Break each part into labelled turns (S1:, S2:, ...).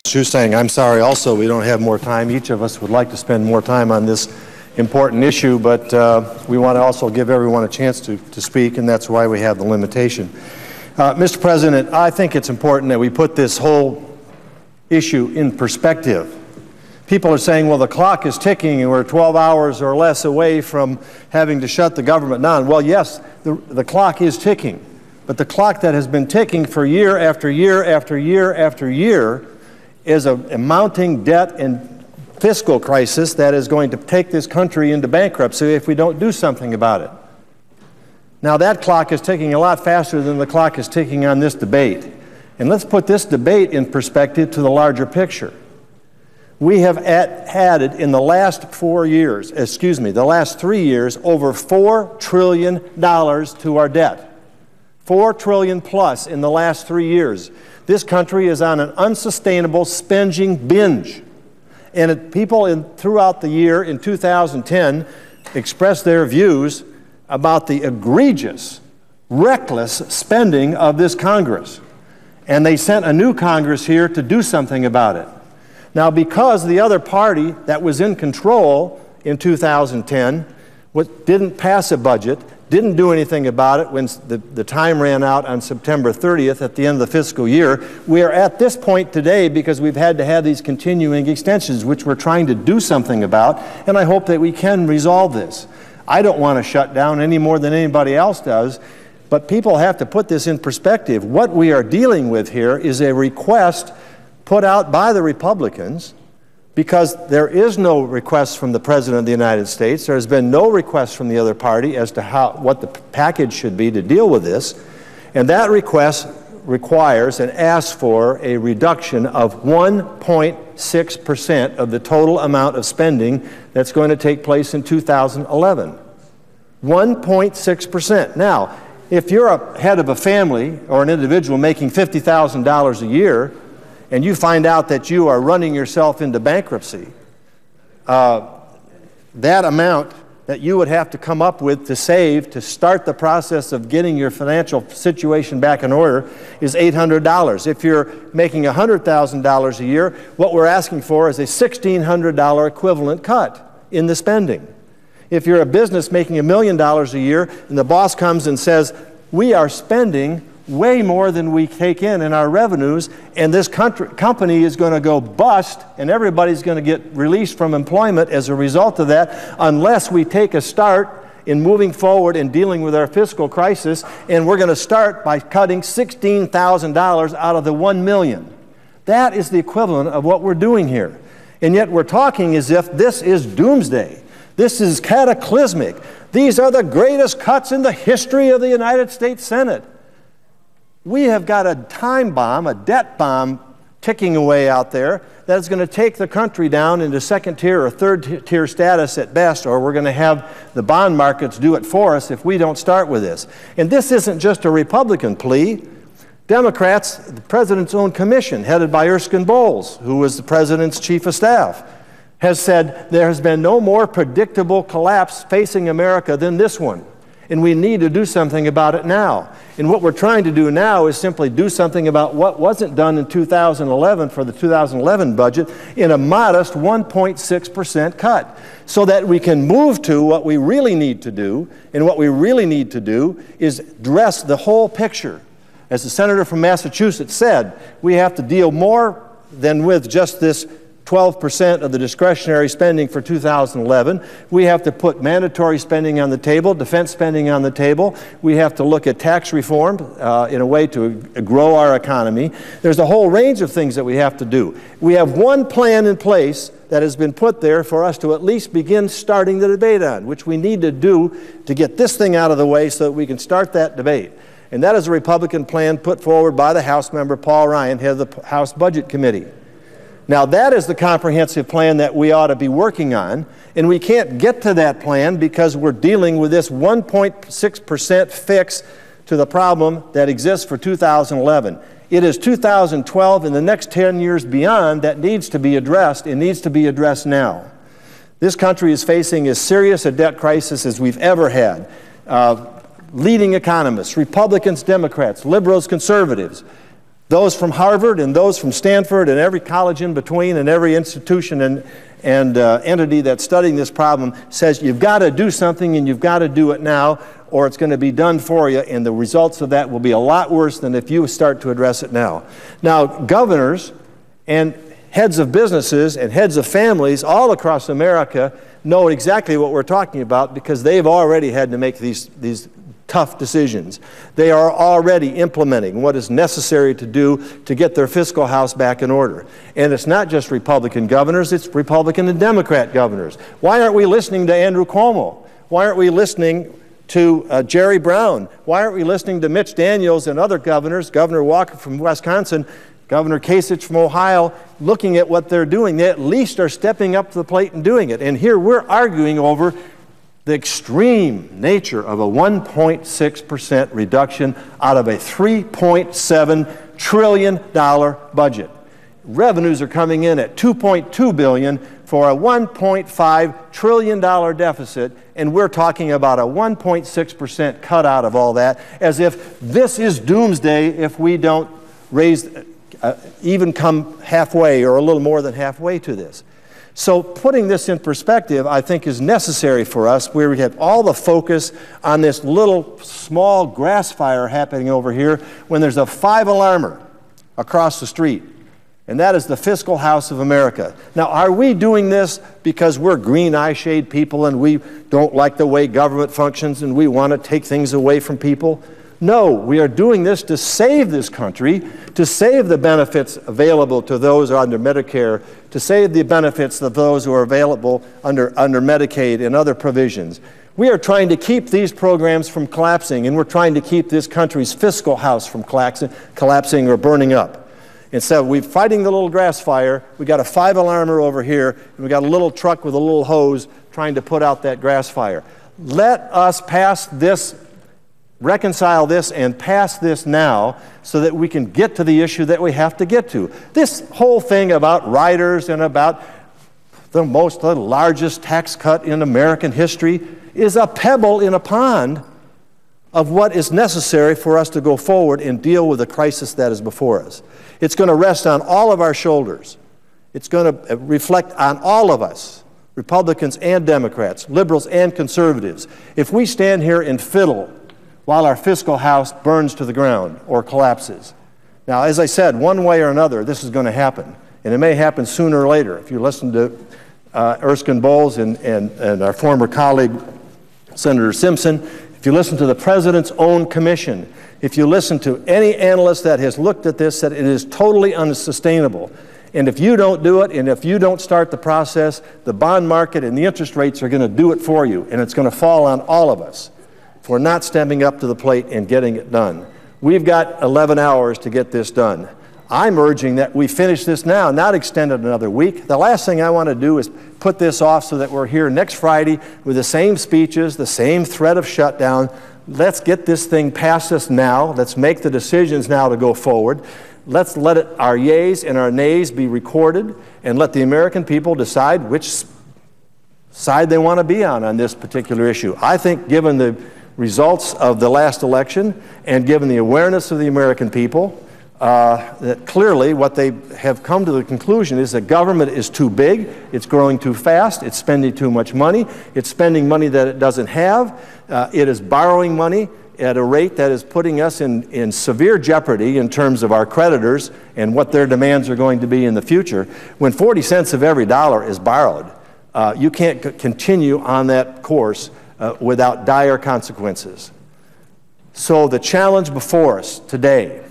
S1: Shutdown, I'm sorry also we don't have more time. Each of us would like to spend more time on this important issue, but we want to also give everyone a chance to speak, and that's why we have the limitation. Mr. President, I think it's important that we put this whole issue in perspective. People are saying, well, the clock is ticking and we're 12 hours or less away from having to shut the government down. Well, yes, the clock is ticking, but the clock that has been ticking for year after year after year after year is a mounting debt and fiscal crisis that is going to take this country into bankruptcy if we don't do something about it. Now, that clock is ticking a lot faster than the clock is ticking on this debate. And let's put this debate in perspective to the larger picture. We have added in the last 4 years, the last 3 years, over $4 trillion to our debt. $4 trillion plus in the last 3 years. This country is on an unsustainable spending binge. And people throughout the year in 2010 expressed their views about the egregious, reckless spending of this Congress. And they sent a new Congress here to do something about it. Now, because the other party that was in control in 2010 didn't pass a budget, didn't do anything about it when the time ran out on September 30th at the end of the fiscal year, we are at this point today because we've had to have these continuing extensions, which we're trying to do something about, and I hope that we can resolve this. I don't want to shut down any more than anybody else does, but people have to put this in perspective. What we are dealing with here is a request put out by the Republicans, because there is no request from the President of the United States. There has been no request from the other party as to what the package should be to deal with this. And that request requires and asks for a reduction of 1.6% of the total amount of spending that's going to take place in 2011. 1.6%. Now, if you're a head of a family or an individual making $50,000 a year, and you find out that you are running yourself into bankruptcy, that amount that you would have to come up with to save to start the process of getting your financial situation back in order is $800. If you're making $100,000 a year, what we're asking for is a $1,600 equivalent cut in the spending. If you're a business making $1 million a year and the boss comes and says, we are spending way more than we take in our revenues, and this company is going to go bust, and everybody's going to get released from employment as a result of that, unless we take a start in moving forward and dealing with our fiscal crisis, and we're going to start by cutting $16,000 out of the $1 million. That is the equivalent of what we're doing here. And yet we're talking as if this is doomsday. This is cataclysmic. These are the greatest cuts in the history of the United States Senate. We have got a time bomb, a debt bomb ticking away out there that is going to take the country down into second-tier or third-tier status at best, or we're going to have the bond markets do it for us if we don't start with this. And this isn't just a Republican plea. Democrats, the President's own commission, headed by Erskine Bowles, who was the President's chief of staff, has said there has been no more predictable collapse facing America than this one. And we need to do something about it now. And what we're trying to do now is simply do something about what wasn't done in 2011 for the 2011 budget in a modest 1.6% cut, so that we can move to what we really need to do. And what we really need to do is address the whole picture. As the senator from Massachusetts said, we have to deal more than with just this 12% of the discretionary spending for 2011. We have to put mandatory spending on the table, defense spending on the table. We have to look at tax reform in a way to grow our economy. There's a whole range of things that we have to do. We have one plan in place that has been put there for us to at least begin starting the debate on, which we need to do to get this thing out of the way so that we can start that debate. And that is a Republican plan put forward by the House member Paul Ryan, head of the House Budget Committee. Now, that is the comprehensive plan that we ought to be working on, and we can't get to that plan because we're dealing with this 1.6% fix to the problem that exists for 2011. It is 2012 and the next 10 years beyond that needs to be addressed. It needs to be addressed now. This country is facing as serious a debt crisis as we've ever had. Leading economists, Republicans, Democrats, liberals, conservatives, Those from Harvard and those from Stanford and every college in between and every institution and entity that's studying this problem says you've got to do something and you've got to do it now, or it's going to be done for you, and the results of that will be a lot worse than if you start to address it now. Now, governors and heads of businesses and heads of families all across America know exactly what we're talking about because they've already had to make these tough decisions. They are already implementing what is necessary to do to get their fiscal house back in order. And it's not just Republican governors, it's Republican and Democrat governors. Why aren't we listening to Andrew Cuomo? Why aren't we listening to Jerry Brown? Why aren't we listening to Mitch Daniels and other governors, Governor Walker from Wisconsin, Governor Kasich from Ohio, looking at what they're doing? They at least are stepping up to the plate and doing it. And here we're arguing over the extreme nature of a 1.6% reduction out of a $3.7 trillion budget. Revenues are coming in at $2.2 billion for a $1.5 trillion deficit, and we're talking about a 1.6% cut out of all that, as if this is doomsday if we don't raise, even come halfway or a little more than halfway to this. So putting this in perspective, I think, is necessary for us, where we have all the focus on this little small grass fire happening over here when there's a 5-alarmer across the street, and that is the fiscal house of America. Now, are we doing this because we're green eye-shade people and we don't like the way government functions and we want to take things away from people? No, we are doing this to save this country, to save the benefits available to those under Medicare, to save the benefits of those who are available under Medicaid and other provisions. We are trying to keep these programs from collapsing, and we're trying to keep this country's fiscal house from collapsing or burning up. Instead, we're fighting the little grass fire. We got a 5-alarmer over here, and we got a little truck with a little hose trying to put out that grass fire. Let us pass this, reconcile this and pass this now so that we can get to the issue that we have to get to. This whole thing about riders and about the largest tax cut in American history is a pebble in a pond of what is necessary for us to go forward and deal with the crisis that is before us. It's going to rest on all of our shoulders. It's going to reflect on all of us, Republicans and Democrats, liberals and conservatives. If we stand here and fiddle while our fiscal house burns to the ground or collapses. Now, as I said, one way or another, this is going to happen, and it may happen sooner or later. If you listen to Erskine Bowles and our former colleague, Senator Simpson, if you listen to the President's own commission, if you listen to any analyst that has looked at this, that it is totally unsustainable. And if you don't do it, and if you don't start the process, the bond market and the interest rates are going to do it for you, and it's going to fall on all of us for not stepping up to the plate and getting it done. We've got 11 hours to get this done. I'm urging that we finish this now, not extend it another week. The last thing I want to do is put this off so that we're here next Friday with the same speeches, the same threat of shutdown. Let's get this thing past us now. Let's make the decisions now to go forward. Let's let our yeas and our nays be recorded and let the American people decide which side they want to be on this particular issue. I think given the results of the last election and given the awareness of the American people, that clearly what they have come to the conclusion is that government is too big, it's growing too fast, it's spending too much money, it's spending money that it doesn't have, it is borrowing money at a rate that is putting us in severe jeopardy in terms of our creditors and what their demands are going to be in the future. When 40 cents of every dollar is borrowed, you can't continue on that course without dire consequences. So the challenge before us today,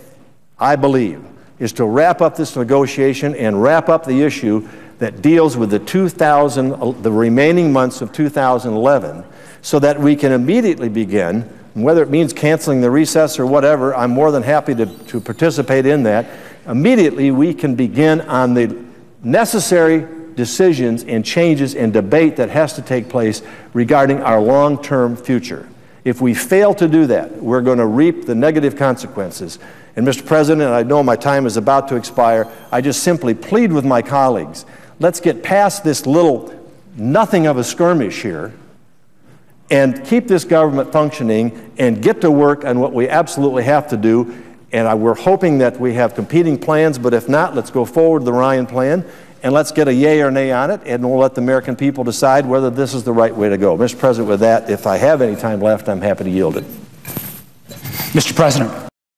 S1: I believe, is to wrap up this negotiation and wrap up the issue that deals with the remaining months of 2011 so that we can immediately begin, whether it means canceling the recess or whatever, I'm more than happy to participate in that. Immediately we can begin on the necessary decisions and changes and debate that has to take place regarding our long-term future. If we fail to do that, we're going to reap the negative consequences. And Mr. President, I know my time is about to expire, I just simply plead with my colleagues, let's get past this little nothing of a skirmish here and keep this government functioning and get to work on what we absolutely have to do And we're hoping that we have competing plans, but if not, let's go forward with the Ryan plan, and let's get a yay or nay on it, and we'll let the American people decide whether this is the right way to go. Mr. President, with that, if I have any time left, I'm happy to yield it.
S2: Mr. President.